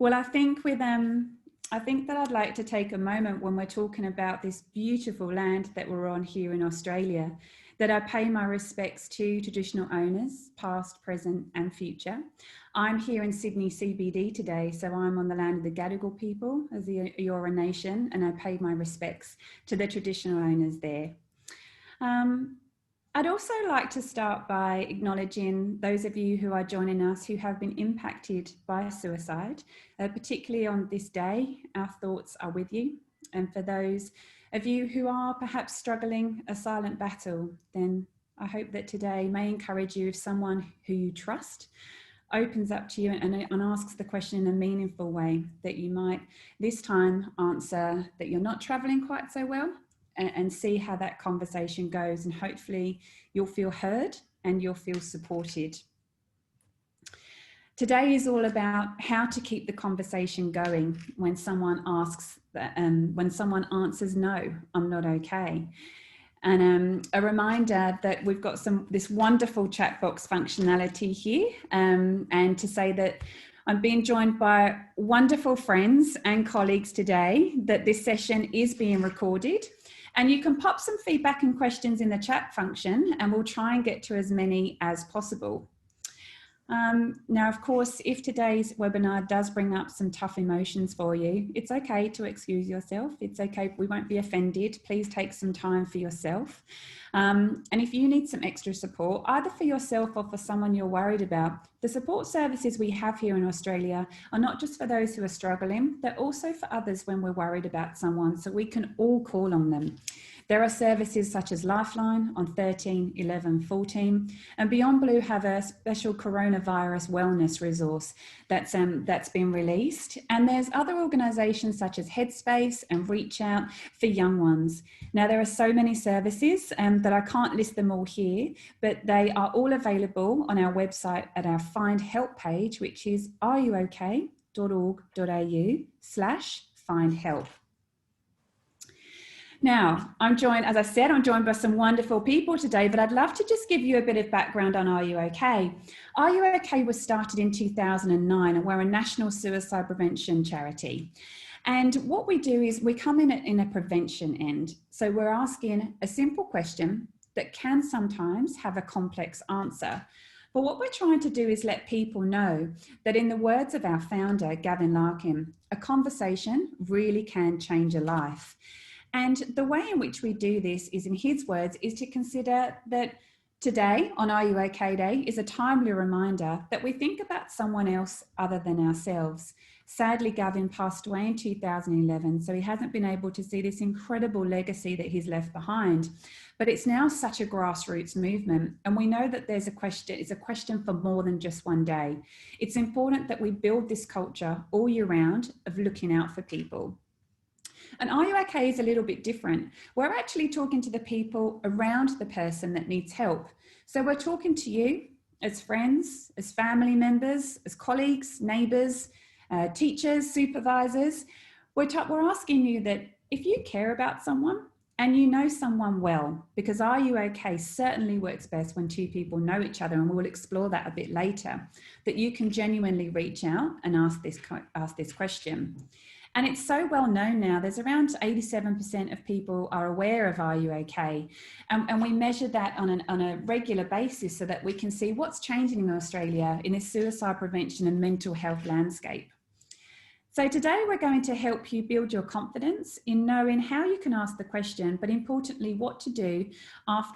Well, I think that I'd like to take a moment when we're talking about this beautiful land that we're on here in Australia, that I pay my respects to traditional owners, past, present and future. I'm here in Sydney CBD today, so I'm on the land of the Gadigal people as the Eora Nation, and I pay my respects to the traditional owners there. I'd also like to start by acknowledging those of you who are joining us who have been impacted by suicide, particularly on this day. Our thoughts are with you. And for those of you who are perhaps struggling a silent battle, then I hope that today may encourage you if someone who you trust opens up to you and asks the question in a meaningful way, that you might this time answer that you're not traveling quite so well, and see how that conversation goes, and hopefully you'll feel heard and you'll feel supported. Today is all about how to keep the conversation going when someone asks, when someone answers, no, I'm not okay. And a reminder that we've got this wonderful chat box functionality here, and to say that I'm being joined by wonderful friends and colleagues today, that this session is being recorded. And you can pop some feedback and questions in the chat function, and we'll try and get to as many as possible. Now, of course, if today's webinar does bring up some tough emotions for you, it's okay to excuse yourself. It's okay, we won't be offended. Please take some time for yourself. And if you need some extra support, either for yourself or for someone you're worried about, the support services we have here in Australia are not just for those who are struggling, they're also for others when we're worried about someone, so we can all call on them. There are services such as Lifeline on 13, 11, 14, and Beyond Blue have a special coronavirus wellness resource that's been released. And there's other organisations such as Headspace and Reach Out for young ones. Now, there are so many services that I can't list them all here, but they are all available on our website at our Find Help page, which is ruok.org.au/findhelp. Now, I'm joined by some wonderful people today, but I'd love to just give you a bit of background on Are You OK? Are You OK was started in 2009, and we're a national suicide prevention charity. And what we do is we come in a prevention end. So we're asking a simple question that can sometimes have a complex answer. But what we're trying to do is let people know that, in the words of our founder, Gavin Larkin, a conversation really can change a life. And the way in which we do this is, in his words, is to consider that today, on Are You OK Day, is a timely reminder that we think about someone else other than ourselves. Sadly, Gavin passed away in 2011, so he hasn't been able to see this incredible legacy that he's left behind. But it's now such a grassroots movement, and we know that it's a question for more than just one day. It's important that we build this culture all year round of looking out for people. And Are You OK is a little bit different. We're actually talking to the people around the person that needs help. So we're talking to you as friends, as family members, as colleagues, neighbours, teachers, supervisors. We're asking you that if you care about someone and you know someone well, because Are You OK certainly works best when two people know each other, and we'll explore that a bit later, that you can genuinely reach out and ask this question. And it's so well known now. There's around 87% of people are aware of Are You OK? And we measure that on a regular basis so that we can see what's changing in Australia in this suicide prevention and mental health landscape. So today we're going to help you build your confidence in knowing how you can ask the question, but importantly, what to do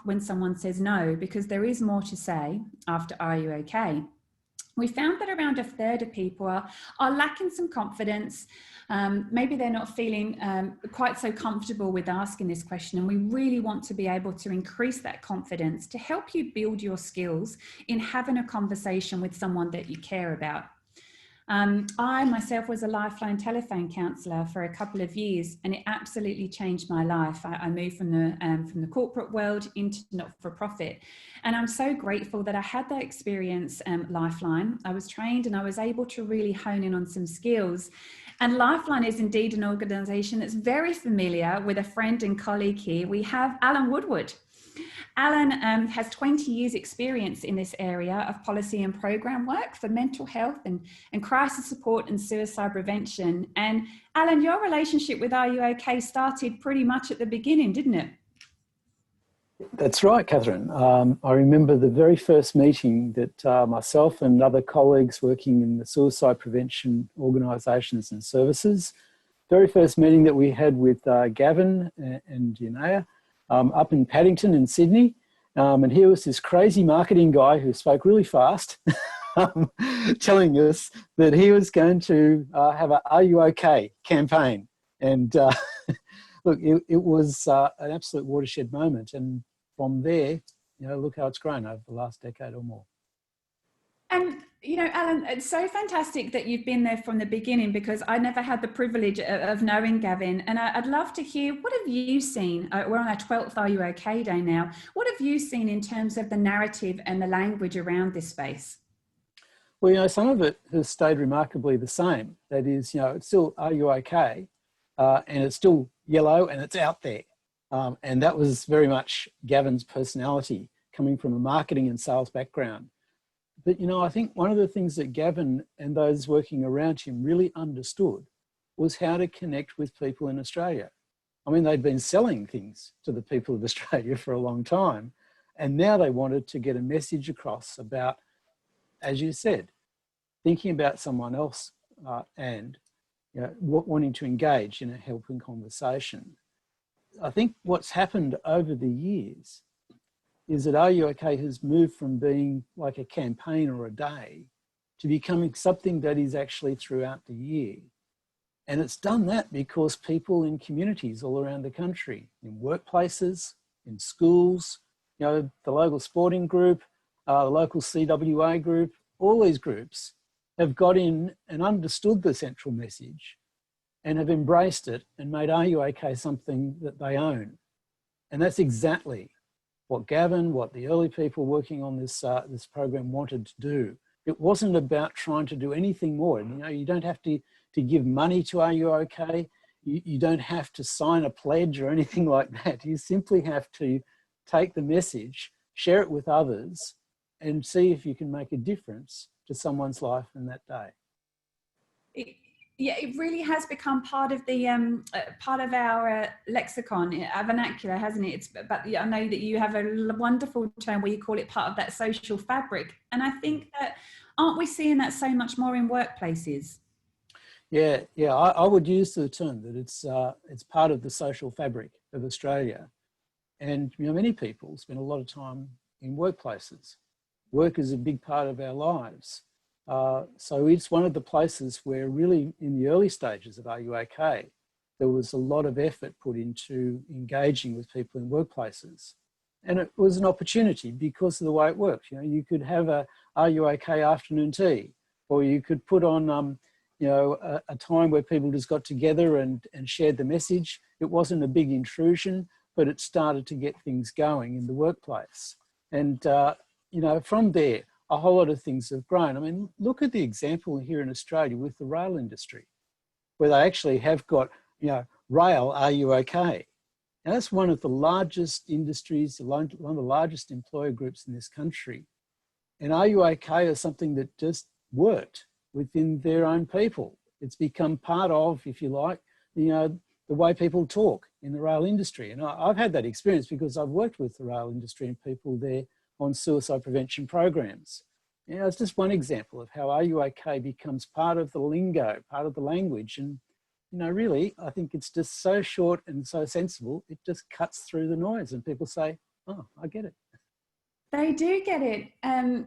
when someone says no, because there is more to say after Are You OK? We found that around a third of people are lacking some confidence. Maybe they're not feeling quite so comfortable with asking this question, and we really want to be able to increase that confidence to help you build your skills in having a conversation with someone that you care about. I myself was a Lifeline telephone counsellor for a couple of years, and it absolutely changed my life. I moved from the corporate world into not-for-profit, and I'm so grateful that I had that experience. Lifeline, I was trained and I was able to really hone in on some skills. And Lifeline is indeed an organisation that's very familiar with a friend and colleague here. We have Alan Woodward. Alan has 20 years experience in this area of policy and program work for mental health and crisis support and suicide prevention. And Alan, your relationship with Are You OK started pretty much at the beginning, didn't it? That's right, Katherine. I remember the very first meeting that myself and other colleagues working in the suicide prevention organisations and services, very first meeting that we had with Gavin and Yanaya up in Paddington in Sydney. And here was this crazy marketing guy who spoke really fast, telling us that he was going to have a Are You OK campaign. And look, it was an absolute watershed moment. And from there, look how it's grown over the last decade or more. And, Alan, it's so fantastic that you've been there from the beginning, because I never had the privilege of knowing Gavin. And I'd love to hear, what have you seen? We're on our 12th Are You OK Day now. What have you seen in terms of the narrative and the language around this space? Well, some of it has stayed remarkably the same. That is, it's still Are You OK? And it's still yellow and it's out there. And that was very much Gavin's personality, coming from a marketing and sales background. But, I think one of the things that Gavin and those working around him really understood was how to connect with people in Australia. I mean, they'd been selling things to the people of Australia for a long time, and now they wanted to get a message across about, as you said, thinking about someone else and wanting to engage in a helping conversation. I think what's happened over the years is that Are You OK has moved from being like a campaign or a day to becoming something that is actually throughout the year. And it's done that because people in communities all around the country, in workplaces, in schools, the local sporting group, the local CWA group, all these groups have got in and understood the central message and have embraced it and made Are You OK something that they own. And that's exactly what Gavin, what the early people working on this program wanted to do. It wasn't about trying to do anything more. You don't have to give money to Are You OK? You don't have to sign a pledge or anything like that. You simply have to take the message, share it with others, and see if you can make a difference to someone's life in that day. It really has become part of the part of our lexicon, our vernacular, hasn't it? But I know that you have a wonderful term where you call it part of that social fabric, and I think that, aren't we seeing that so much more in workplaces? Yeah, I would use the term that it's part of the social fabric of Australia, and many people spend a lot of time in workplaces. Work is a big part of our lives. So it's one of the places where really in the early stages of Are You OK, there was a lot of effort put into engaging with people in workplaces. And it was an opportunity because of the way it worked. You could have a Are You OK afternoon tea, or you could put on a time where people just got together and shared the message. It wasn't a big intrusion, but it started to get things going in the workplace. And, from there, a whole lot of things have grown. I mean, look at the example here in Australia with the rail industry, where they actually have got, rail, Are You OK? Now, that's one of the largest industries, one of the largest employer groups in this country. And Are You OK is something that just worked within their own people. It's become part of, if you like, the way people talk in the rail industry. And I've had that experience because I've worked with the rail industry and people there on suicide prevention programs. It's just one example of how Are You OK becomes part of the lingo, part of the language. And, really, I think it's just so short and so sensible, it just cuts through the noise and people say, oh, I get it. They do get it.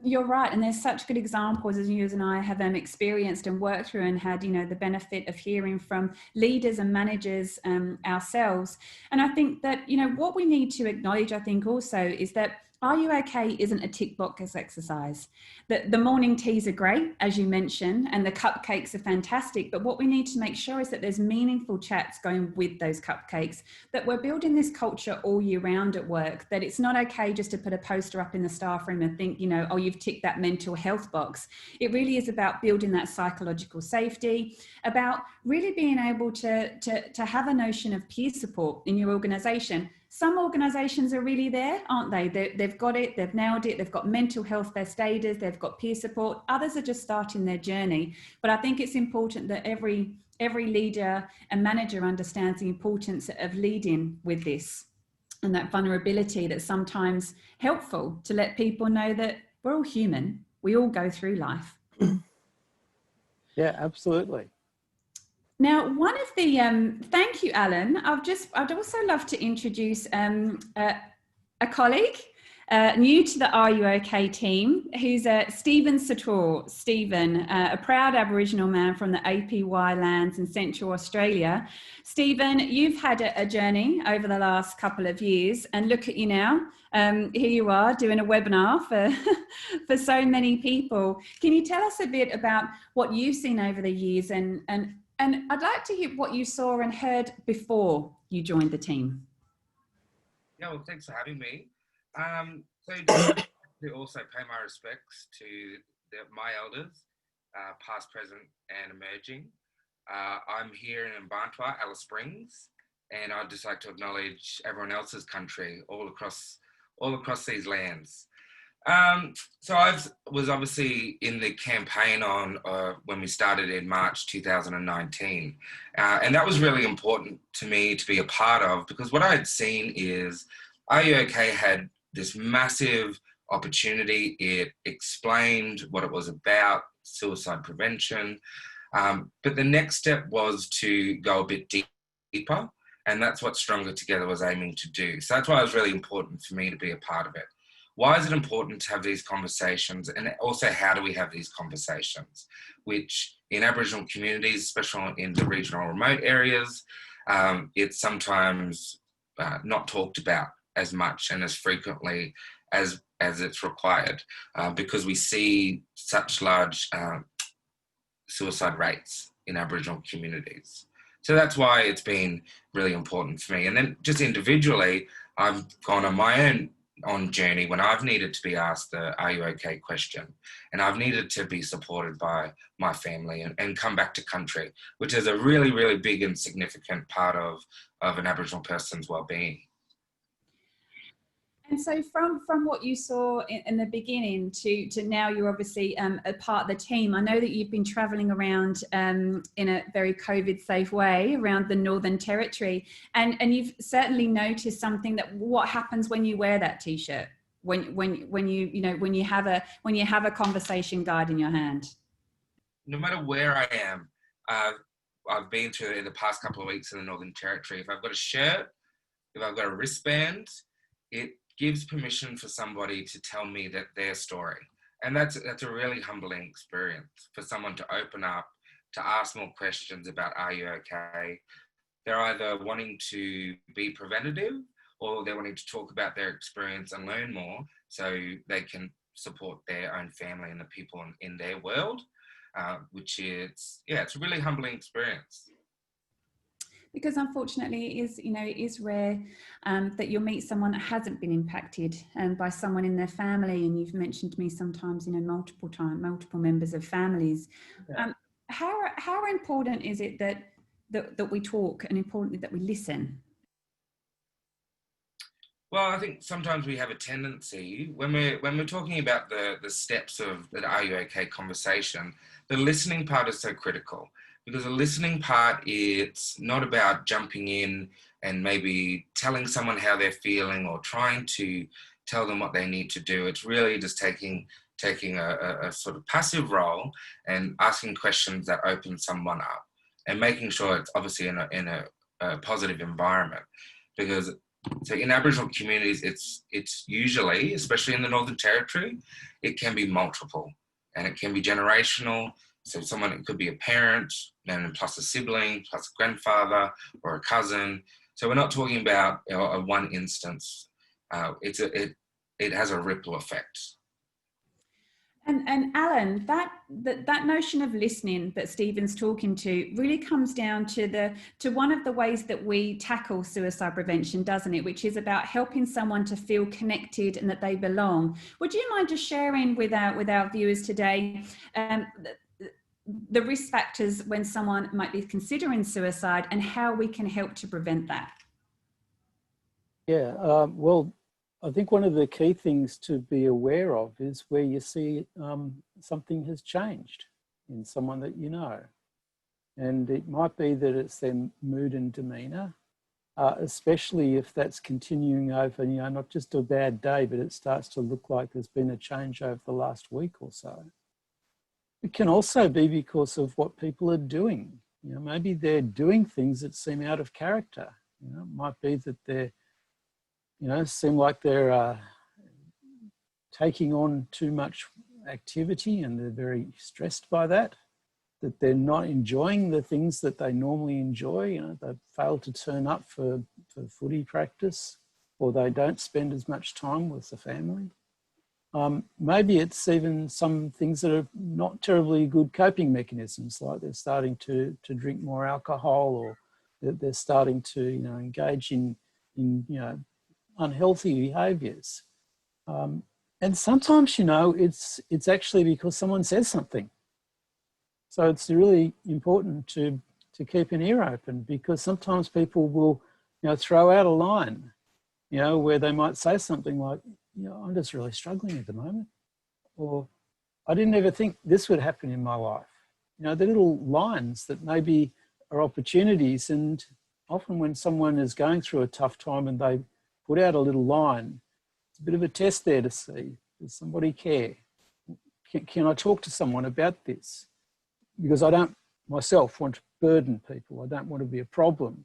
You're right. And there's such good examples, as you and I have experienced and worked through and had, the benefit of hearing from leaders and managers ourselves. And I think that, what we need to acknowledge, I think also, is that Are You OK isn't a tick box exercise. The morning teas are great, as you mentioned, and the cupcakes are fantastic. But what we need to make sure is that there's meaningful chats going with those cupcakes, that we're building this culture all year round at work, that it's not okay just to put a poster up in the staff room and think, oh, you've ticked that mental health box. It really is about building that psychological safety, about really being able to have a notion of peer support in your organisation. some organisations are really there, aren't they? They've got it, they've nailed it, they've got mental health first aiders, they've got peer support. Others are just starting their journey. But I think it's important that every leader and manager understands the importance of leading with this, and that vulnerability that's sometimes helpful to let people know that we're all human. We all go through life. Yeah, absolutely. Now, one of the, thank you, Alan. I'd also love to introduce a colleague new to the Are You OK team, who's Stephen Satour. Stephen, a proud Aboriginal man from the APY lands in Central Australia. Stephen, you've had a journey over the last couple of years, and look at you now. Here you are doing a webinar for, for so many people. Can you tell us a bit about what you've seen over the years, and I'd like to hear what you saw and heard before you joined the team. Yeah, well, thanks for having me. So to also pay my respects to my elders, past, present, and emerging. I'm here in Mbantua, Alice Springs, and I'd just like to acknowledge everyone else's country all across these lands. So I was obviously in the campaign on when we started in March 2019, and that was really important to me to be a part of, because what I had seen is Are You OK had this massive opportunity. It explained what it was about, suicide prevention, but the next step was to go a bit deeper, and that's what Stronger Together was aiming to do. So that's why it was really important for me to be a part of it. Why is it important to have these conversations? And also, how do we have these conversations? Which in Aboriginal communities, especially in the regional remote areas, it's sometimes not talked about as much and as frequently as it's required, because we see such large suicide rates in Aboriginal communities. So that's why it's been really important for me. And then just individually, I've gone on my own journey when I've needed to be asked the Are You OK question, and I've needed to be supported by my family and come back to country, which is a really, really big and significant part of an Aboriginal person's well-being. And so from what you saw in the beginning to now, you're obviously a part of the team. I know that you've been travelling around in a very COVID safe way around the Northern Territory, and you've certainly noticed something, that what happens when you wear that T-shirt, when you have a conversation guide in your hand. No matter where I am, I've been to in the past couple of weeks in the Northern Territory. If I've got a shirt, if I've got a wristband, it gives permission for somebody to tell me that their story. And that's a really humbling experience for someone to open up, to ask more questions about Are You OK? They're either wanting to be preventative, or they're wanting to talk about their experience and learn more so they can support their own family and the people in their world, which is, it's a really humbling experience. Because unfortunately it is rare that you'll meet someone that hasn't been impacted by someone in their family. And you've mentioned to me sometimes, multiple members of families. Yeah. How important is it that we talk, and importantly that we listen? Well, I think sometimes we have a tendency when we're talking about the steps of the Are You OK conversation, the listening part is so critical. Because the listening part, it's not about jumping in and maybe telling someone how they're feeling or trying to tell them what they need to do. It's really just taking a sort of passive role and asking questions that open someone up, and making sure it's obviously in a positive environment. Because so in Aboriginal communities, it's usually, especially in the Northern Territory, it can be multiple, and it can be generational. So it could be a parent, and plus a sibling, plus a grandfather or a cousin. So we're not talking about a one instance. It has a ripple effect. And Alan, that notion of listening that Stephen's talking to really comes down to one of the ways that we tackle suicide prevention, doesn't it? Which is about helping someone to feel connected and that they belong. Would you mind just sharing with our viewers today the risk factors when someone might be considering suicide, and how we can help to prevent that? Yeah, well, I think one of the key things to be aware of is where you see something has changed in someone that you know. And it might be that it's their mood and demeanour, especially if that's continuing over, you know, not just a bad day, but it starts to look like there's been a change over the last week or so. It can also be because of what people are doing. You know, maybe they're doing things that seem out of character. You know, it might be that they're, you know, seem like they're taking on too much activity and they're very stressed by that, that they're not enjoying the things that they normally enjoy. You know, they've failed to turn up for footy practice, or they don't spend as much time with the family. Maybe it's even some things that are not terribly good coping mechanisms, like they're starting to drink more alcohol, or they're starting to, you know, engage in you know, unhealthy behaviours. And sometimes, you know, it's actually because someone says something. So it's really important to keep an ear open, because sometimes people will, you know, throw out a line, you know, where they might say something like, you know, I'm just really struggling at the moment, or I didn't ever think this would happen in my life. You know, the little lines that maybe are opportunities, and often when someone is going through a tough time and they put out a little line, it's a bit of a test there to see, does somebody care? Can I talk to someone about this? Because I don't myself want to burden people. I don't want to be a problem,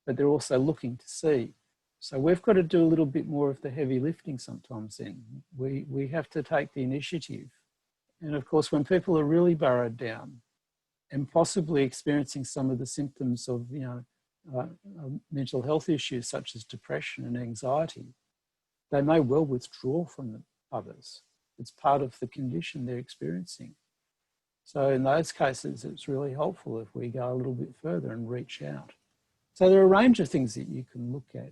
but they're also looking to see. So we've got to do a little bit more of the heavy lifting sometimes then. We have to take the initiative. And of course, when people are really burrowed down and possibly experiencing some of the symptoms of, you know, mental health issues such as depression and anxiety, they may well withdraw from others. It's part of the condition they're experiencing. So in those cases, it's really helpful if we go a little bit further and reach out. So there are a range of things that you can look at.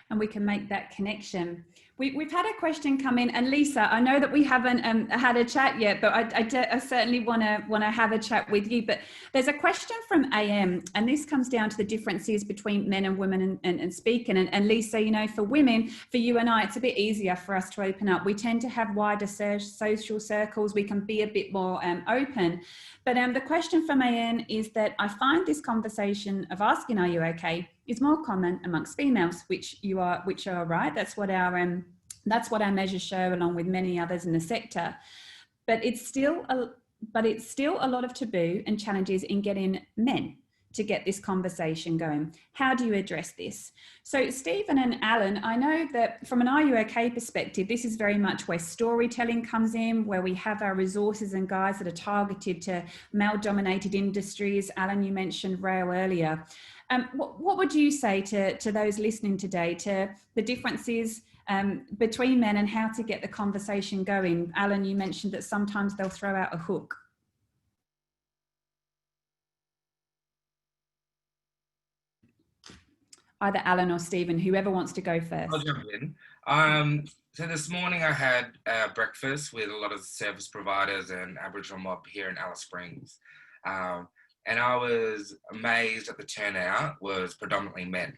And we can make that connection. We've had a question come in, and Lisa, I know that we haven't had a chat yet, but I certainly want to have a chat with you. But there's a question from AM, and this comes down to the differences between men and women and speaking. And Lisa, you know, for women, for you and I, it's a bit easier for us to open up. We tend to have wider social circles. We can be a bit more open. But the question from AM is that I find this conversation of asking, "Are you okay?" is more common amongst females, which you are right. That's what our measures show, along with many others in the sector. But it's still a lot of taboo and challenges in getting men to get this conversation going. How do you address this? So Stephen and Alan, I know that from an Are You OK perspective, this is very much where storytelling comes in, where we have our resources and guides that are targeted to male-dominated industries. Alan, you mentioned rail earlier. What would you say to those listening today, to the differences between men and how to get the conversation going? Alan, you mentioned that sometimes they'll throw out a hook. Either Alan or Stephen, whoever wants to go first. I'll jump in. So this morning I had breakfast with a lot of service providers and Aboriginal mob here in Alice Springs. And I was amazed at the turnout was predominantly men.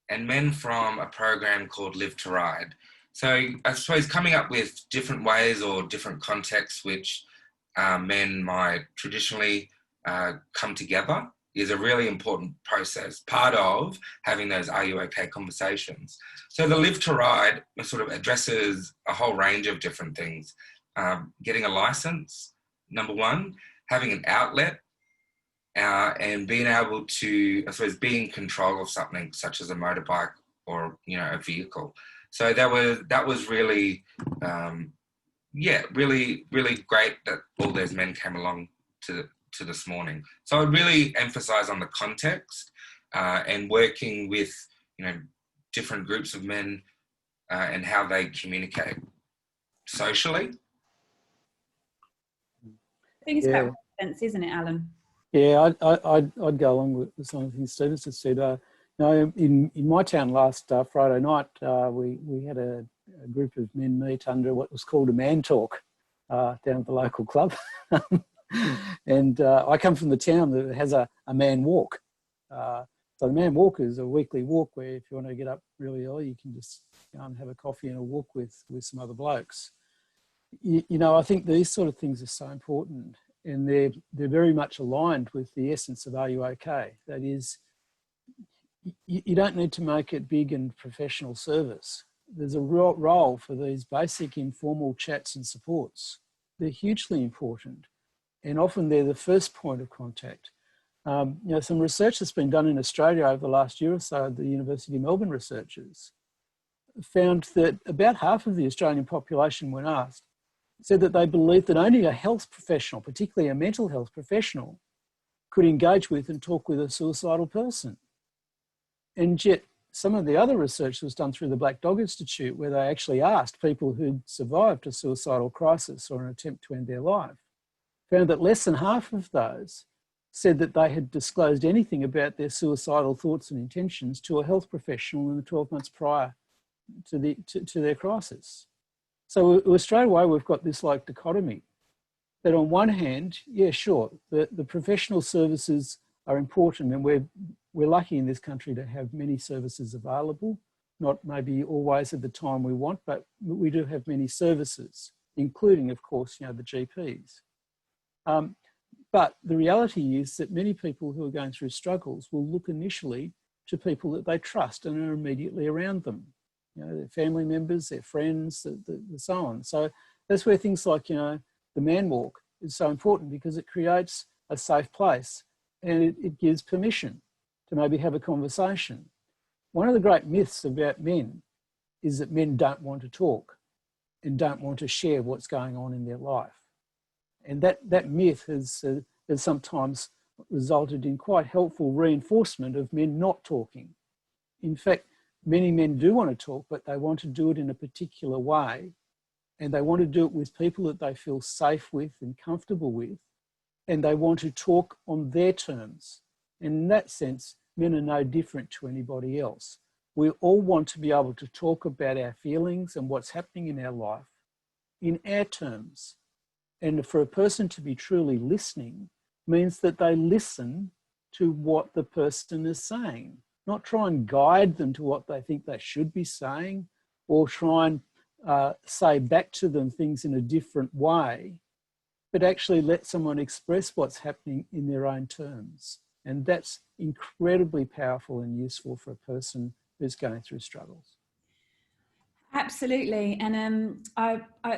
And men from a program called Live to Ride. So I suppose coming up with different ways or different contexts which men might traditionally come together is a really important process, part of having those Are You OK conversations. So the Live to Ride sort of addresses a whole range of different things. Getting a license, number one, having an outlet, and being able to, I suppose, be in control of something such as a motorbike or, you know, a vehicle. So that was really, really, really great that all those men came along to this morning. So I really emphasize on the context and working with, you know, different groups of men and how they communicate socially. I think it's about sense, isn't it, Alan? Yeah, I'd go along with some of the things Stephen just said. You know, in my town last Friday night, we had a group of men meet under what was called a man talk down at the local club. And I come from the town that has a man walk. So So the man walk is a weekly walk where if you want to get up really early, you can just go and have a coffee and a walk with some other blokes. You know, I think these sort of things are so important, and they're very much aligned with the essence of Are You OK? That is, you don't need to make it big and professional service. There's a real role for these basic informal chats and supports. They're hugely important, and often they're the first point of contact. You know, some research that's been done in Australia over the last year or so, the University of Melbourne researchers found that about half of the Australian population, when asked, said that they believed that only a health professional, particularly a mental health professional, could engage with and talk with a suicidal person. And yet some of the other research was done through the Black Dog Institute, where they actually asked people who'd survived a suicidal crisis or an attempt to end their life, found that less than half of those said that they had disclosed anything about their suicidal thoughts and intentions to a health professional in the 12 months prior to their crisis. So straight away, we've got this like dichotomy that on one hand, yeah, sure, the professional services are important, and we're lucky in this country to have many services available, not maybe always at the time we want, but we do have many services, including, of course, you know, the GPs. But the reality is that many people who are going through struggles will look initially to people that they trust and are immediately around them. You know, their family members, their friends, so on. So that's where things like, you know, the man walk is so important, because it creates a safe place and it gives permission to maybe have a conversation. One of the great myths about men is that men don't want to talk and don't want to share what's going on in their life. And that myth has sometimes resulted in quite helpful reinforcement of men not talking. In fact, many men do want to talk, but they want to do it in a particular way, and they want to do it with people that they feel safe with and comfortable with, and they want to talk on their terms. And in that sense, men are no different to anybody else. We all want to be able to talk about our feelings and what's happening in our life in our terms. And for a person to be truly listening means that they listen to what the person is saying, not try and guide them to what they think they should be saying, or try and say back to them things in a different way, but actually let someone express what's happening in their own terms. And that's incredibly powerful and useful for a person who's going through struggles. Absolutely, and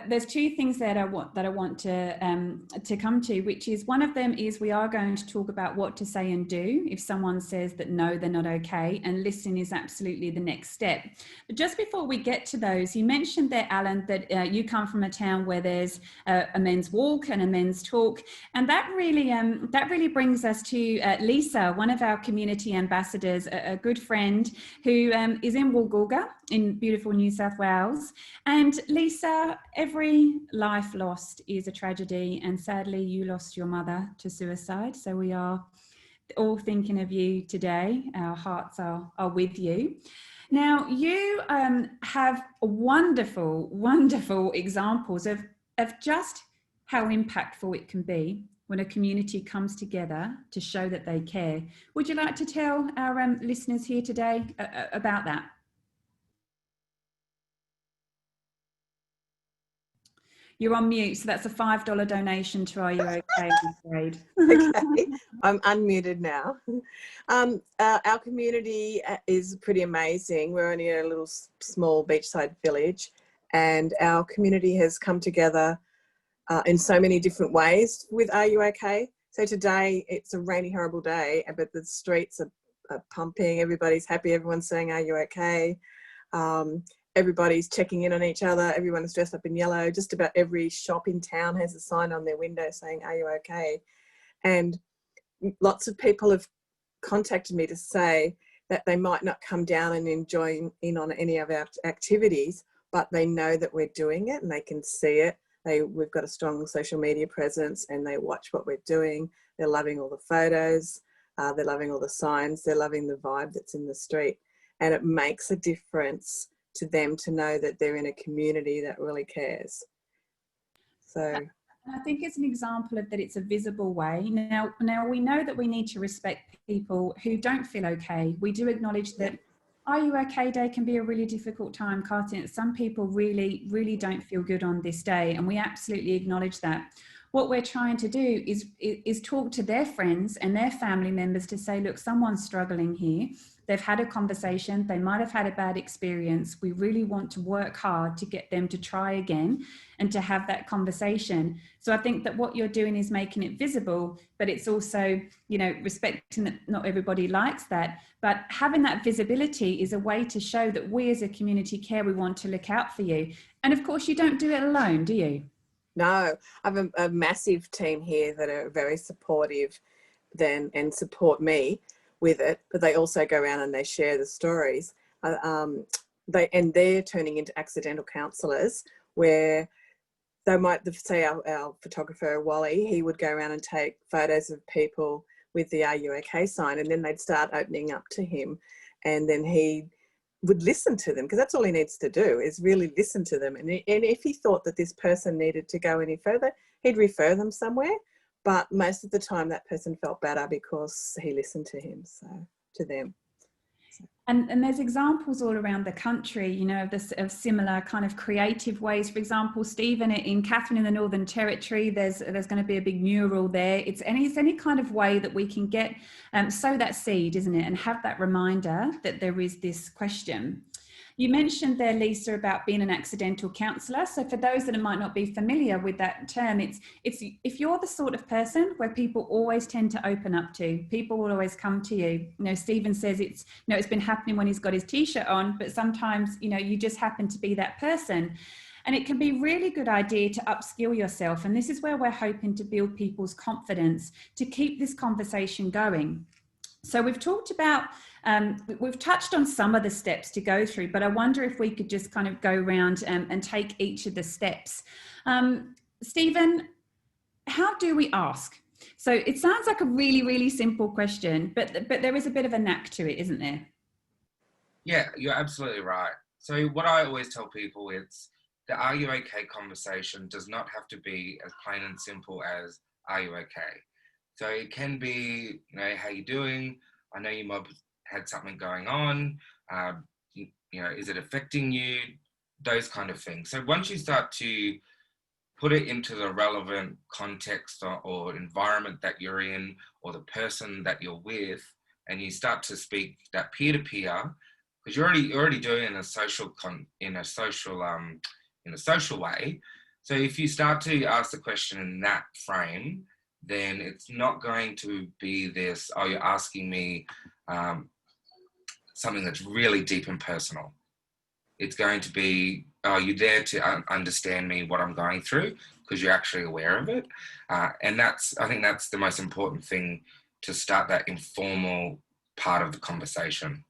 there's two things that I want to come to, which is, one of them is we are going to talk about what to say and do if someone says that no, they're not okay, and listen is absolutely the next step. But just before we get to those, you mentioned there, Alan, that you come from a town where there's a men's walk and a men's talk, and that really brings us to Lisa, one of our community ambassadors, a good friend who is in Woolgoolga in beautiful New South Wales. And Lisa, every life lost is a tragedy, and sadly you lost your mother to suicide, so we are all thinking of you today. Our hearts are with you. Now, you have wonderful examples of just how impactful it can be when a community comes together to show that they care. Would you like to tell our listeners here today about that? You're on mute, so that's a $5 donation to Are You OK? I'm afraid. Okay, I'm unmuted now. Our community is pretty amazing. We're only a little small beachside village, and our community has come together in so many different ways with Are You OK? So today, it's a rainy, horrible day, but the streets are pumping, everybody's happy, everyone's saying, Are you OK? Everybody's checking in on each other. Everyone is dressed up in yellow. Just about every shop in town has a sign on their window saying, Are you OK? And lots of people have contacted me to say that they might not come down and join in on any of our activities, but they know that we're doing it and they can see it. We've got a strong social media presence, and they watch what we're doing. They're loving all the photos. They're loving all the signs. They're loving the vibe that's in the street. And it makes a difference to them to know that they're in a community that really cares. So And I think it's an example of that it's a visible way. Now we know that we need to respect people who don't feel okay. We do acknowledge that Are You OK Day can be a really difficult time, Katherine. Some people really, really don't feel good on this day, and we absolutely acknowledge that. What we're trying to do is talk to their friends and their family members to say, look, someone's struggling here. They've had a conversation. They might have had a bad experience. We really want to work hard to get them to try again and to have that conversation. So I think that what you're doing is making it visible, but it's also, you know, respecting that not everybody likes that. But having that visibility is a way to show that we as a community care, we want to look out for you. And of course, you don't do it alone, do you? No, I have a massive team here that are very supportive and support me with it, but they also go around and they share the stories. They're turning into accidental counsellors, where they might say our photographer Wally, he would go around and take photos of people with the Are You OK sign, and then they'd start opening up to him, and then he would listen to them, because that's all he needs to do, is really listen to them. And if he thought that this person needed to go any further, he'd refer them somewhere. But most of the time that person felt better because he listened to him, to them. And there's examples all around the country, you know, of similar kind of creative ways. For example, Stephen, in Katherine in the Northern Territory, there's going to be a big mural there. It's any kind of way that we can get, sow that seed, isn't it? And have that reminder that there is this question. You mentioned there, Lisa, about being an accidental counsellor. So for those that might not be familiar with that term, it's if you're the sort of person where people always tend to open up to, people will always come to you. You know, Stephen says it's been happening when he's got his T-shirt on, but sometimes, you know, you just happen to be that person. And it can be a really good idea to upskill yourself. And this is where we're hoping to build people's confidence to keep this conversation going. So we've talked about, we've touched on some of the steps to go through, but I wonder if we could just kind of go around and take each of the steps. Stephen, how do we ask? So it sounds like a really, really simple question, but there is a bit of a knack to it, isn't there? Yeah, you're absolutely right. So what I always tell people is the Are You OK conversation does not have to be as plain and simple as Are you okay? So it can be, you know, how you doing? I know you might have had something going on. You know, is it affecting you? Those kind of things. So once you start to put it into the relevant context or environment that you're in, or the person that you're with, and you start to speak that peer-to-peer, because you're already doing it in a social way. So if you start to ask the question in that frame, then it's not going to be this, oh, you're asking me something that's really deep and personal. It's going to be, oh, you're there to understand me, what I'm going through, because you're actually aware of it. And I think that's the most important thing, to start that informal part of the conversation.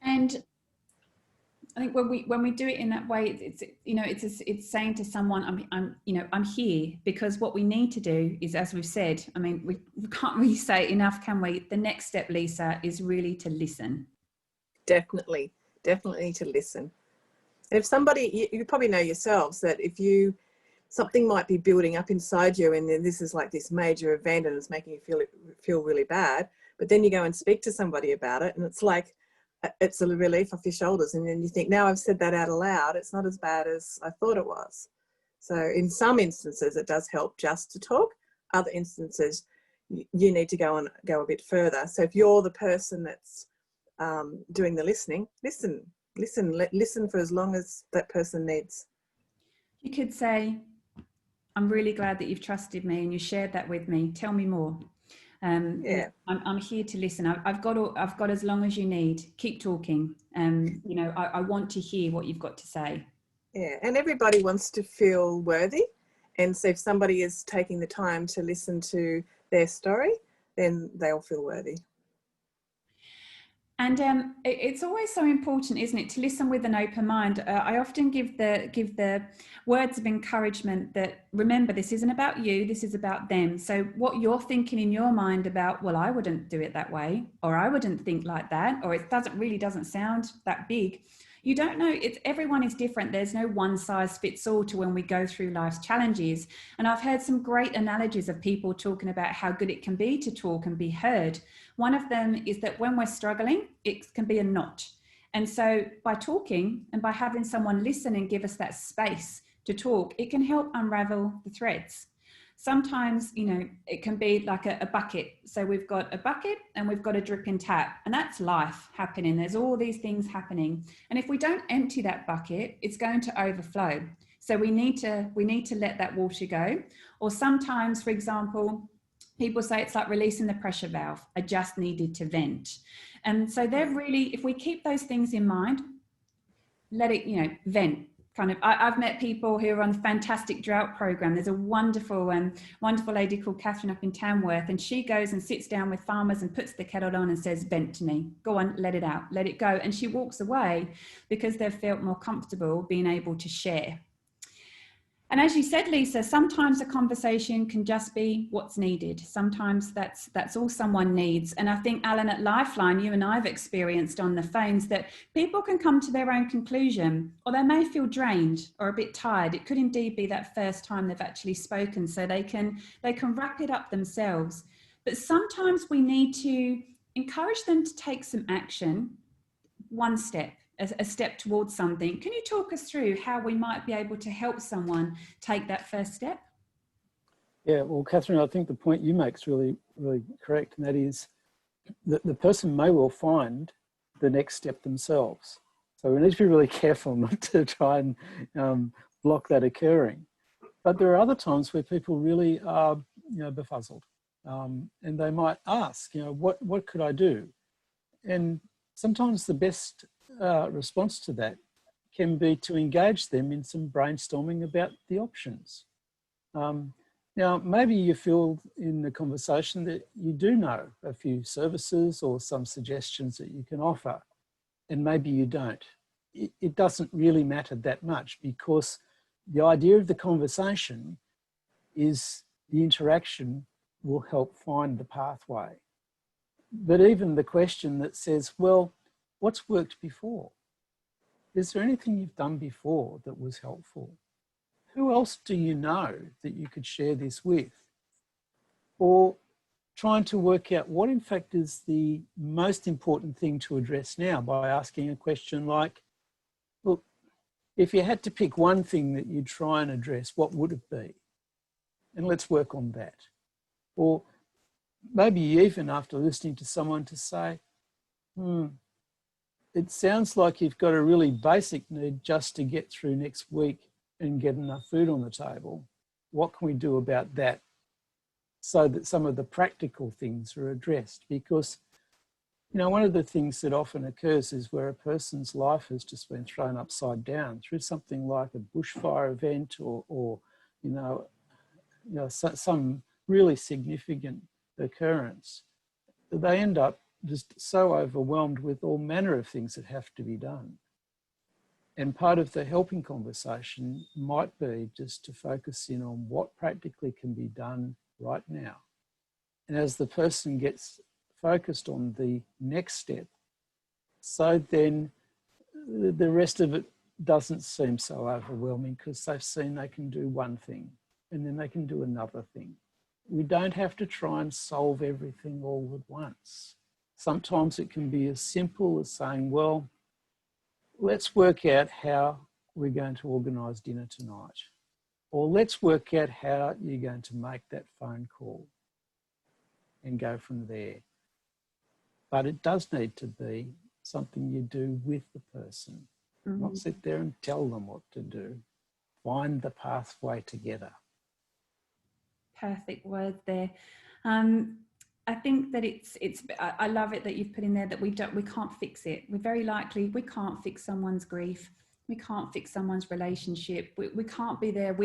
And I think when we do it in that way, it's saying to someone, I'm here, because what we need to do is, as we've said, I mean, we can't really say it enough, can we? The next step, Lisa, is really to listen. Definitely to listen. And if somebody, you probably know yourselves that if something might be building up inside you, and then this is like this major event and it's making you feel really bad, but then you go and speak to somebody about it, and it's like, it's a relief off your shoulders, and then you think, now I've said that out aloud, it's not as bad as I thought it was. So in some instances it does help just to talk. Other instances you need to go a bit further. So if you're the person that's doing the listening, listen for as long as that person needs. You could say, I'm really glad that you've trusted me and you shared that with me. Tell me more. Yeah. I'm here to listen. I've got as long as you need. Keep talking. I want to hear what you've got to say. Yeah, and everybody wants to feel worthy, and so if somebody is taking the time to listen to their story, then they'll feel worthy. And it's always so important, isn't it, to listen with an open mind. I often give the words of encouragement that, remember, this isn't about you, this is about them. So what you're thinking in your mind about, well, I wouldn't do it that way, or I wouldn't think like that, or it doesn't sound that big. you don't know, everyone is different. There's no one size fits all to when we go through life's challenges. And I've heard some great analogies of people talking about how good it can be to talk and be heard. One of them is that when we're struggling, it can be a knot. And so by talking and by having someone listen and give us that space to talk, it can help unravel the threads. Sometimes, you know, it can be like a bucket. So we've got a bucket and we've got a dripping tap, and that's life happening. There's all these things happening. And if we don't empty that bucket, it's going to overflow. So we need to let that water go. Or sometimes, for example, people say it's like releasing the pressure valve. I just needed to vent. And so they're really, if we keep those things in mind, let it, you know, vent. Kind of, I've met people who are on the fantastic drought program. There's a wonderful lady called Katherine up in Tamworth, and she goes and sits down with farmers and puts the kettle on and says, vent to me, go on, let it out, let it go. And she walks away because they've felt more comfortable being able to share. And as you said, Lisa, sometimes a conversation can just be what's needed. Sometimes that's all someone needs. And I think, Alan, at Lifeline, you and I have experienced on the phones that people can come to their own conclusion, or they may feel drained or a bit tired. It could indeed be that first time they've actually spoken, so they can wrap it up themselves. But sometimes we need to encourage them to take some action, one step. A step towards something. Can you talk us through how we might be able to help someone take that first step? Yeah, well, Katherine, I think the point you make is really, really correct, and that is that the person may well find the next step themselves. So we need to be really careful not to try and block that occurring. But there are other times where people really are, you know, befuddled, and they might ask, you know, what could I do? And sometimes the best response to that can be to engage them in some brainstorming about the options. Now, maybe you feel in the conversation that you do know a few services or some suggestions that you can offer, and maybe you don't. It doesn't really matter that much, because the idea of the conversation is the interaction will help find the pathway. But even the question that says, well, what's worked before? Is there anything you've done before that was helpful? Who else do you know that you could share this with? Or trying to work out what in fact is the most important thing to address now by asking a question like, look, if you had to pick one thing that you'd try and address, what would it be? And let's work on that. Or maybe even after listening to someone to say, it sounds like you've got a really basic need just to get through next week and get enough food on the table. What can we do about that so that some of the practical things are addressed? Because, you know, one of the things that often occurs is where a person's life has just been thrown upside down through something like a bushfire event or some really significant occurrence. They end up just so overwhelmed with all manner of things that have to be done. And part of the helping conversation might be just to focus in on what practically can be done right now. And as the person gets focused on the next step, so then the rest of it doesn't seem so overwhelming, because they've seen they can do one thing and then they can do another thing. We don't have to try and solve everything all at once. Sometimes it can be as simple as saying, well, let's work out how we're going to organise dinner tonight. Or let's work out how you're going to make that phone call and go from there. But it does need to be something you do with the person, not sit there and tell them what to do. Find the pathway together. Perfect word there. I think that I love it that you've put in there that we can't fix it. We can't fix someone's grief. We can't fix someone's relationship. We can't be there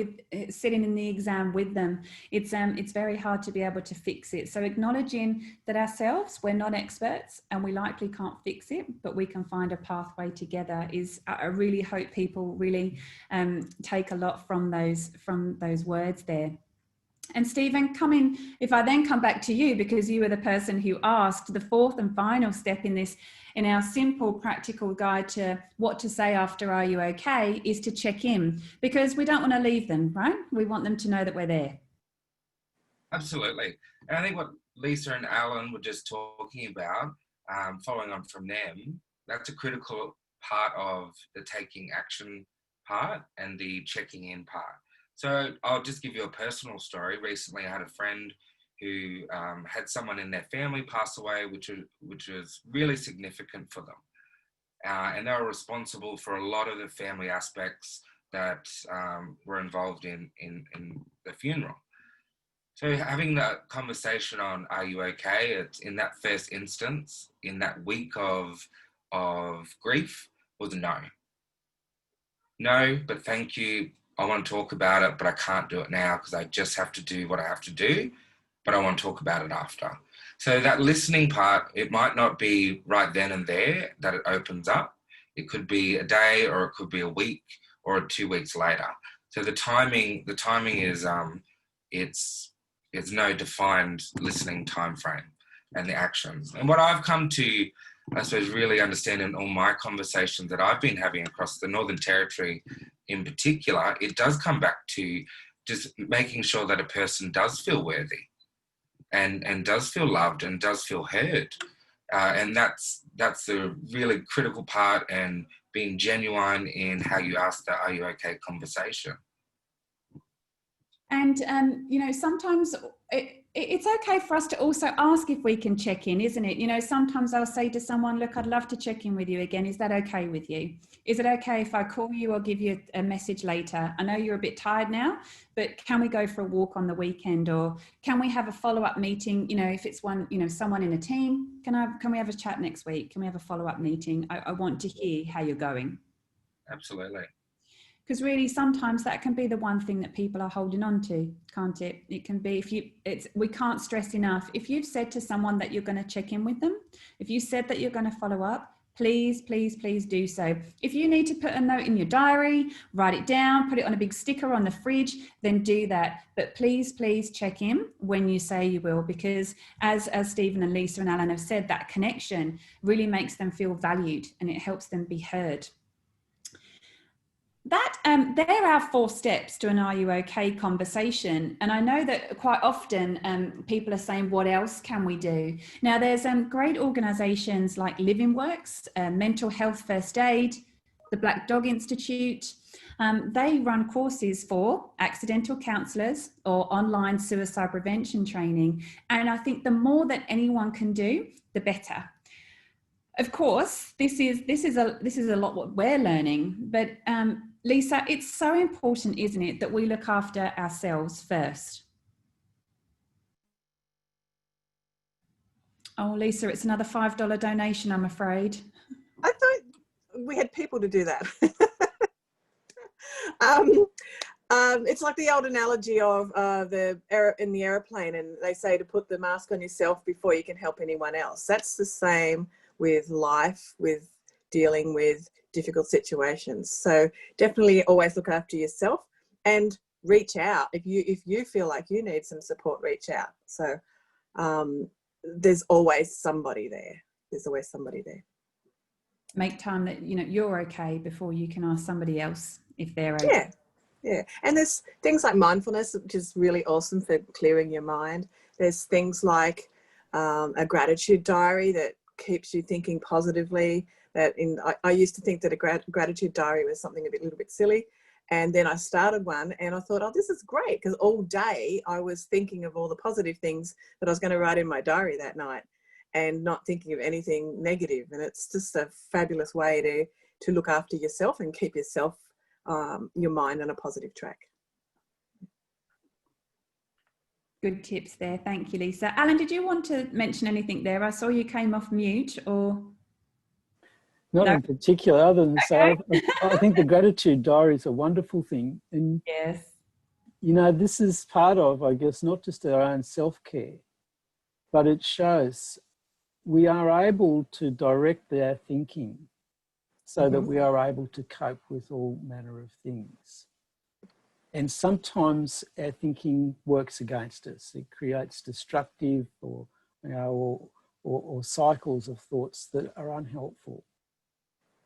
sitting in the exam with them. It's very hard to be able to fix it. So acknowledging that ourselves, we're not experts and we likely can't fix it, but we can find a pathway together I really hope people really take a lot from those words there. And Stephen, if I then come back to you, because you were the person who asked, the fourth and final step in our simple practical guide to what to say after "Are you okay?" is to check in, because we don't want to leave them, right? We want them to know that we're there. Absolutely. And I think what Lisa and Alan were just talking about, following on from them, that's a critical part of the taking action part and the checking in part. So I'll just give you a personal story. Recently, I had a friend who had someone in their family pass away, which was really significant for them. And they were responsible for a lot of the family aspects that were involved in the funeral. So having that conversation on "Are you okay?" It's in that first instance, in that week of grief, was no. No, but thank you. I want to talk about it, but I can't do it now because I just have to do what I have to do, but I want to talk about it after. So that listening part, it might not be right then and there that it opens up. It could be a day, or it could be a week, or 2 weeks later. So the timing is it's no defined listening time frame and the actions. And what I've come to, I suppose, really understand in all my conversations that I've been having across the Northern Territory in particular, it does come back to just making sure that a person does feel worthy and does feel loved and does feel heard. And that's the really critical part, and being genuine in how you ask the "Are you okay?" conversation. And, sometimes it's okay for us to also ask if we can check in, isn't it? Sometimes I'll say to someone, look, I'd love to check in with you again. Is that okay with you? Is it okay if I call you or give you a message later? I know you're a bit tired now, but can we go for a walk on the weekend? Or can we have a follow-up meeting? If it's someone in a team, can we have a chat next week? Can we have a follow-up meeting? I want to hear how you're going. Absolutely. Because really, sometimes that can be the one thing that people are holding on to, can't it? It can be, we can't stress enough. If you've said to someone that you're going to check in with them, if you said that you're going to follow up, please, please, please do so. If you need to put a note in your diary, write it down, put it on a big sticker on the fridge, then do that. But please, please check in when you say you will, because as Stephen and Lisa and Alan have said, that connection really makes them feel valued and it helps them be heard. They're our 4 steps to an "Are you okay?" conversation. And I know that quite often people are saying, what else can we do? Now, there's great organisations like Living Works, Mental Health First Aid, the Black Dog Institute. They run courses for accidental counsellors or online suicide prevention training. And I think the more that anyone can do, the better. Of course, this is a lot what we're learning, but Lisa, it's so important, isn't it, that we look after ourselves first? Oh, Lisa, it's another $5 donation, I'm afraid. I thought we had people to do that. It's like the old analogy of in the aeroplane, and they say to put the mask on yourself before you can help anyone else. That's the same with life, with dealing with difficult situations. So definitely always look after yourself and reach out. If you feel like you need some support, reach out. So there's always somebody there. There's always somebody there. Make time that you're okay before you can ask somebody else if they're okay. Yeah. And there's things like mindfulness, which is really awesome for clearing your mind. There's things like a gratitude diary that keeps you thinking positively. I used to think that a gratitude diary was something a little bit silly, and then I started one and I thought, oh, this is great, because all day I was thinking of all the positive things that I was going to write in my diary that night and not thinking of anything negative. And it's just a fabulous way to look after yourself and keep yourself, your mind on a positive track. Good tips there. Thank you, Lisa. Alan, did you want to mention anything there? I saw you came off mute, or? Not No? in particular, other than say, I think the gratitude diary is a wonderful thing. And, yes, this is part of, I guess, not just our own self-care, but it shows we are able to direct our thinking so that we are able to cope with all manner of things. And sometimes our thinking works against us. It creates destructive or, or cycles of thoughts that are unhelpful.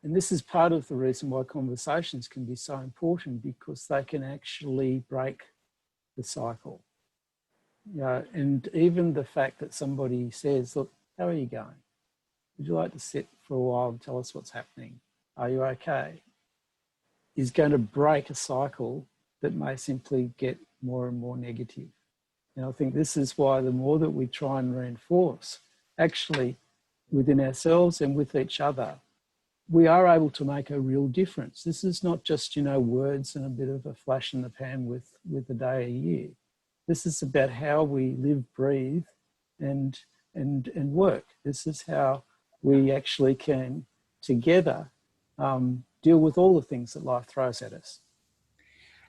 And this is part of the reason why conversations can be so important, because they can actually break the cycle. And even the fact that somebody says, look, how are you going? Would you like to sit for a while and tell us what's happening? Are you okay? Is going to break a cycle that may simply get more and more negative. And I think this is why the more that we try and reinforce, actually within ourselves and with each other, we are able to make a real difference. This is not just, words and a bit of a flash in the pan with a day a year. This is about how we live, breathe, and work. This is how we actually can together deal with all the things that life throws at us.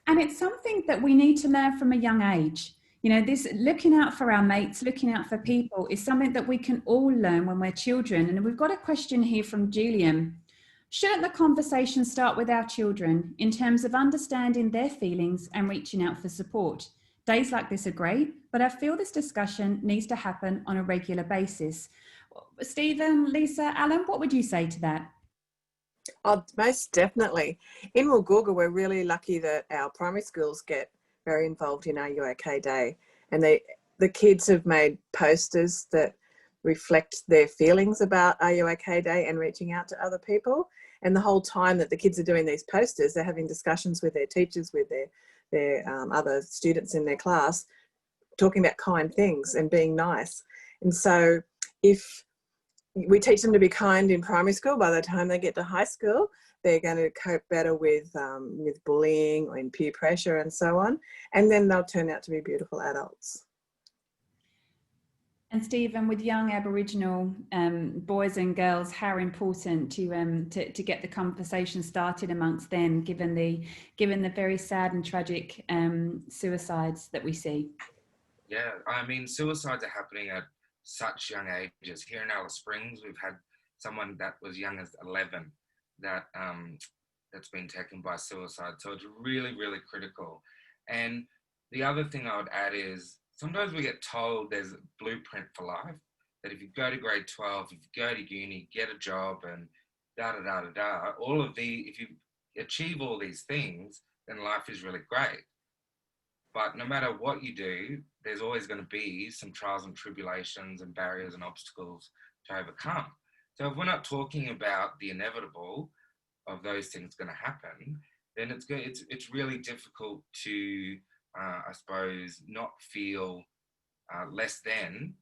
And it's something that we need to learn from a young age. This looking out for our mates, looking out for people is something that we can all learn when we're children. And we've got a question here from Julian. Shouldn't the conversation start with our children in terms of understanding their feelings and reaching out for support? Days like this are great, but I feel this discussion needs to happen on a regular basis. Stephen, Lisa, Alan, what would you say to that? Oh, most definitely. In Woodward, we're really lucky that our primary schools get very involved in Are You OK Day. And the kids have made posters that reflect their feelings about Are You OK Day and reaching out to other people. And the whole time that the kids are doing these posters, they're having discussions with their teachers, with their other students in their class, talking about kind things and being nice. And so if we teach them to be kind in primary school, by the time they get to high school, they're going to cope better with bullying or in peer pressure and so on. And then they'll turn out to be beautiful adults. And Stephen, with young Aboriginal boys and girls, how important to get the conversation started amongst them, given the very sad and tragic suicides that we see? Yeah, I mean, suicides are happening at such young ages. Here in Alice Springs, we've had someone that was young as 11 that's been taken by suicide. So it's really, really critical. And the other thing I would add is sometimes we get told there's a blueprint for life, that if you go to grade 12, if you go to uni, get a job and if you achieve all these things, then life is really great. But no matter what you do, there's always going to be some trials and tribulations and barriers and obstacles to overcome. So if we're not talking about the inevitable of those things going to happen, then it's really difficult to, I suppose, not feel less than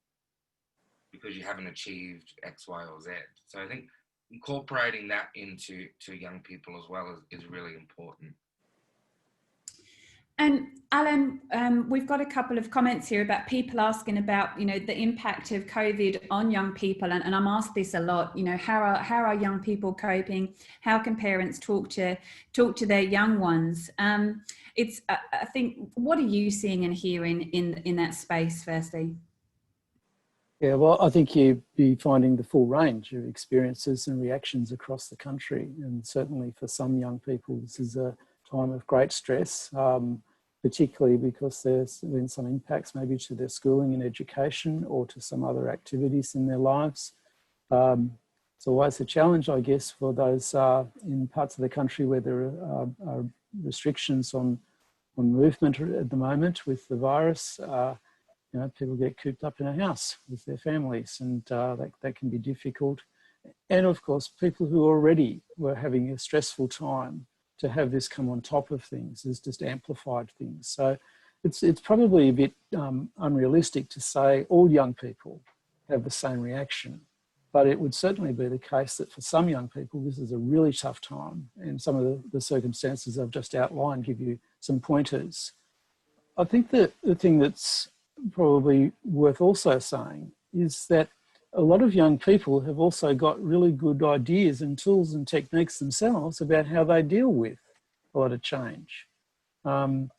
because you haven't achieved X, Y, or Z. So I think incorporating that into young people as well is really important. And Alan, we've got a couple of comments here about people asking about, the impact of COVID on young people. And I'm asked this a lot, how are young people coping? How can parents talk to their young ones? I think, what are you seeing and hearing in that space, firstly? Yeah, well, I think you'd be finding the full range of experiences and reactions across the country. And certainly for some young people, this is a time of great stress, particularly because there's been some impacts maybe to their schooling and education or to some other activities in their lives. It's always a challenge, I guess, for those in parts of the country where there are restrictions on movement at the moment with the virus. People get cooped up in a house with their families, and that can be difficult. And of course, people who already were having a stressful time, to have this come on top of things has just amplified things. So it's probably a bit unrealistic to say all young people have the same reaction, but it would certainly be the case that for some young people, this is a really tough time, and some of the circumstances I've just outlined give you some pointers. I think that the thing that's probably worth also saying is that a lot of young people have also got really good ideas and tools and techniques themselves about how they deal with a lot of change. For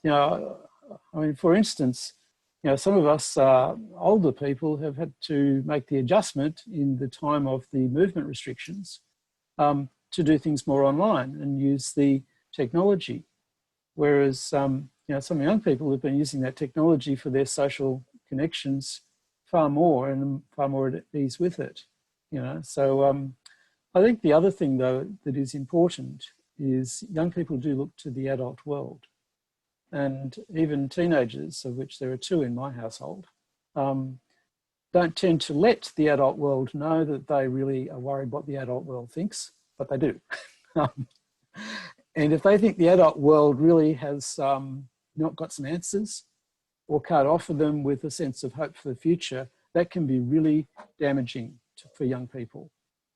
instance, some of us older people have had to make the adjustment in the time of the movement restrictions to do things more online and use the technology. Whereas you know, some young people have been using that technology for their social connections far more and far more at ease with it, you know. So I think the other thing, though, that is important is young people do look to the adult world. And even teenagers, of which there are 2 in my household, don't tend to let the adult world know that they really are worried what the adult world thinks, but they do. And if they think the adult world really has not got some answers or can't offer them with a sense of hope for the future, that can be really damaging for young people.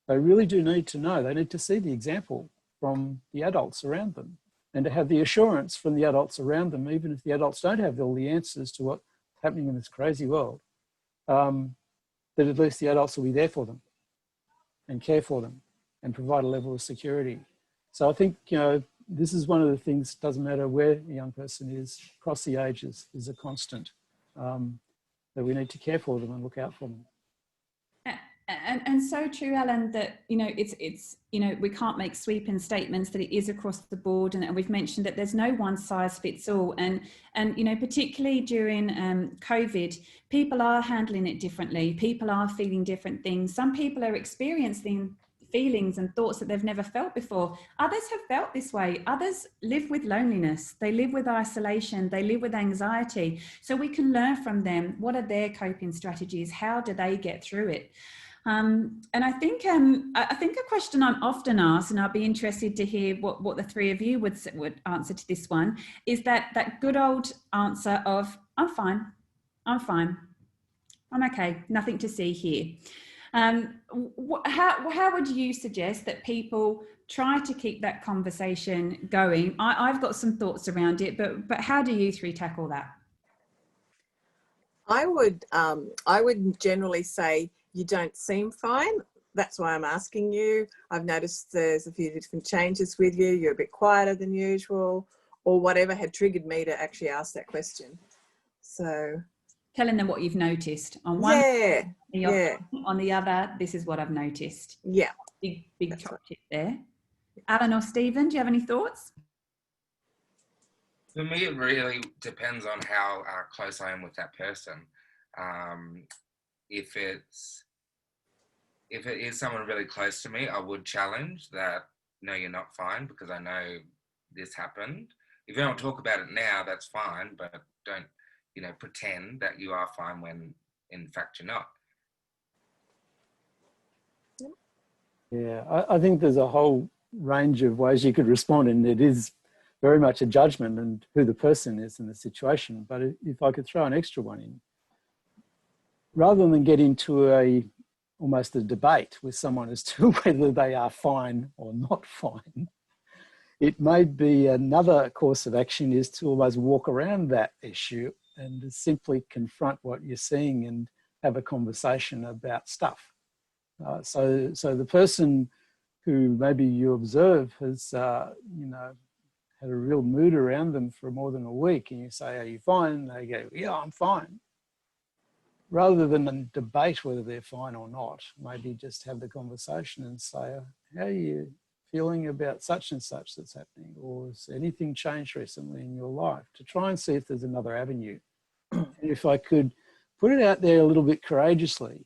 They really do need to know. They need to see the example from the adults around them and to have the assurance from the adults around them, even if the adults don't have all the answers to what's happening in this crazy world, that at least the adults will be there for them and care for them and provide a level of security. So I think, you know, this is one of the things, doesn't matter where a young person is, across the ages, is a constant, that we need to care for them and look out for them. And so true, Alan, that, you know, it's you know, we can't make sweeping statements that it is across the board, and we've mentioned that there's no one size fits all, and you know, particularly during COVID, people are handling it differently. People are feeling different things. Some people are experiencing feelings and thoughts that they've never felt before. Others have felt this way. Others live with loneliness. They live with isolation. They live with anxiety. So we can learn from them. What are their coping strategies? How do they get through it? And I think a question I'm often asked, and I'll be interested to hear what the 3 of you would answer to this one, is that good old answer of, I'm fine, I'm okay, nothing to see here. How would you suggest that people try to keep that conversation going? I've got some thoughts around it, but how do you 3 tackle that? I would generally say, you don't seem fine. That's why I'm asking you. I've noticed there's a few different changes with you. You're a bit quieter than usual, or whatever had triggered me to actually ask that question. So telling them what you've noticed on one, on the other, this is what I've noticed. Yeah. Big top tip there. Alan or Stephen, do you have any thoughts? For me, it really depends on how close I am with that person. If it is someone really close to me, I would challenge that, no, you're not fine, because I know this happened. If you don't talk about it now, that's fine, but don't, you know, pretend that you are fine when in fact you're not. Yeah, I think there's a whole range of ways you could respond, and it is very much a judgment and who the person is in the situation. But if I could throw an extra one in, rather than get into almost a debate with someone as to whether they are fine or not fine, it may be another course of action is to almost walk around that issue and to simply confront what you're seeing and have a conversation about stuff. So the person who maybe you observe has, you know, had a real mood around them for more than a week, and you say, are you fine? And they go, yeah, I'm fine. Rather than debate whether they're fine or not, maybe just have the conversation and say, how are you feeling about such and such that's happening? Or has anything changed recently in your life? To try and see if there's another avenue. And if I could put it out there a little bit courageously,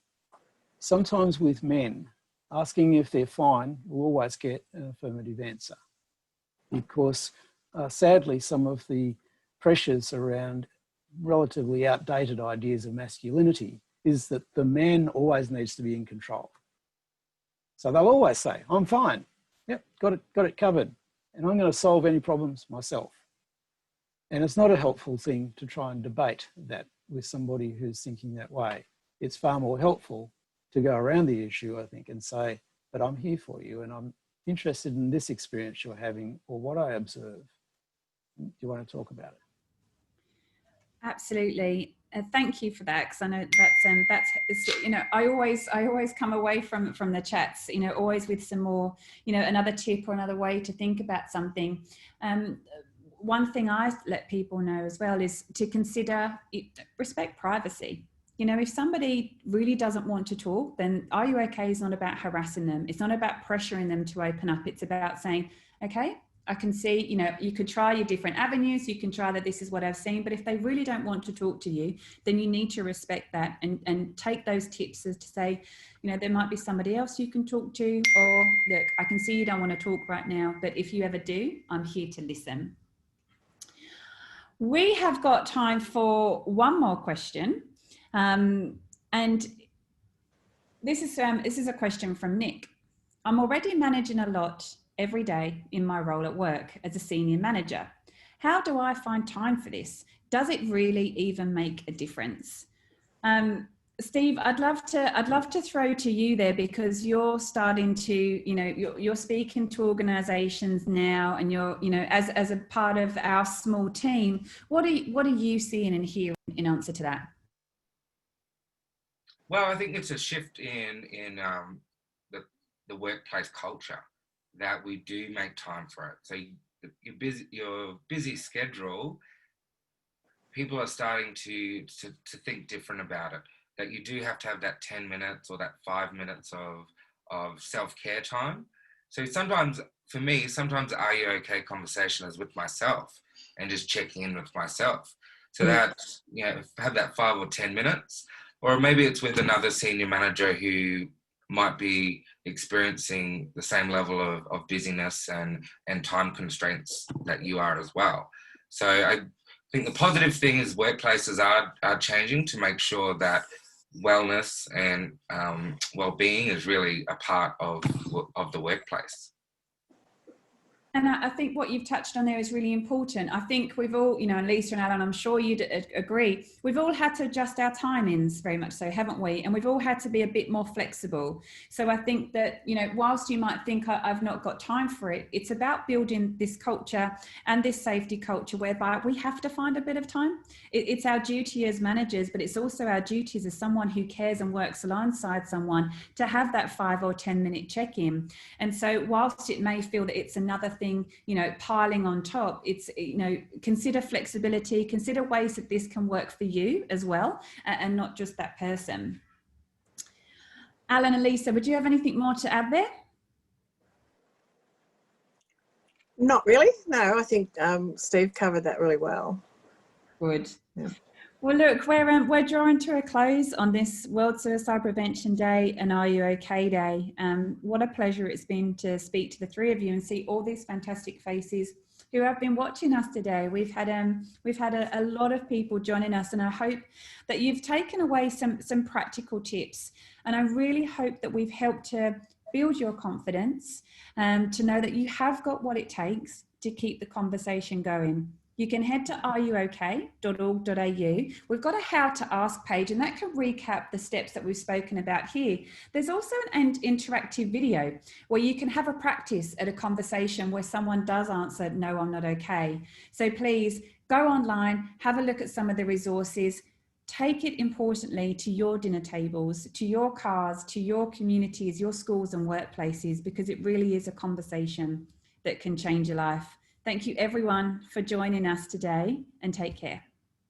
sometimes with men, asking if they're fine will always get an affirmative answer. Because sadly, some of the pressures around relatively outdated ideas of masculinity is that the man always needs to be in control. So they'll always say, I'm fine. Yep, got it covered. And I'm going to solve any problems myself. And it's not a helpful thing to try and debate that with somebody who's thinking that way. It's far more helpful to go around the issue, I think, and say, but I'm here for you and I'm interested in this experience you're having or what I observe. Do you want to talk about it? Absolutely. Thank you for that, because I know that's you know, I always come away from the chats, you know, always with some more, you know, another tip or another way to think about something. One thing I let people know as well is to consider, respect privacy. You know, if somebody really doesn't want to talk, then Are You Okay is not about harassing them. It's not about pressuring them to open up. It's about saying, okay, I can see, you know, you could try your different avenues. You can try that this is what I've seen, but if they really don't want to talk to you, then you need to respect that and take those tips as to say, you know, there might be somebody else you can talk to, or look, I can see you don't want to talk right now, but if you ever do, I'm here to listen. We have got time for one more question. And this is a question from Nick. I'm already managing a lot every day in my role at work as a senior manager. How do I find time for this? Does it really even make a difference? Steve, I'd love to throw to you there, because you're starting to, you know, you're speaking to organisations now, and you're, you know, as a part of our small team. What are you seeing and hearing in answer to that? Well, I think it's a shift in the workplace culture, that we do make time for it. So your busy schedule, people are starting to think different about it. That you do have to have that 10 minutes or that 5 minutes of self-care time. So sometimes, for me, are you okay conversation is with myself and just checking in with myself. So that, you know, have that 5 or 10 minutes, or maybe it's with another senior manager who might be experiencing the same level of busyness and time constraints that you are as well. So I think the positive thing is workplaces are changing to make sure that wellness and well-being is really a part of the workplace. And I think what you've touched on there is really important. I think we've all, you know, and Lisa and Alan, I'm sure you'd agree, we've all had to adjust our timings, very much so, haven't we? And we've all had to be a bit more flexible. So I think that, you know, whilst you might think I've not got time for it, it's about building this culture and this safety culture whereby we have to find a bit of time. It's our duty as managers, but it's also our duties as someone who cares and works alongside someone to have that 5 or 10 minute check-in. And so whilst it may feel that it's another thing, you know, piling on top, it's, you know, consider flexibility, consider ways that this can work for you as well, and not just that person. Alan and Lisa, would you have anything more to add there? Not really, no. I think Steve covered that really well. Good. Yeah. Well, look, we're drawing to a close on this World Suicide Prevention Day and Are You OK Day. What a pleasure it's been to speak to the three of you and see all these fantastic faces who have been watching us today. We've had a lot of people joining us, and I hope that you've taken away some practical tips. And I really hope that we've helped to build your confidence, to know that you have got what it takes to keep the conversation going. You can head to areyouok.org.au. We've got a how to ask page, and that can recap the steps that we've spoken about here. There's also an interactive video where you can have a practice at a conversation where someone does answer, no, I'm not okay. So please go online, have a look at some of the resources, take it importantly to your dinner tables, to your cars, to your communities, your schools and workplaces, because it really is a conversation that can change your life. Thank you everyone for joining us today, and take care.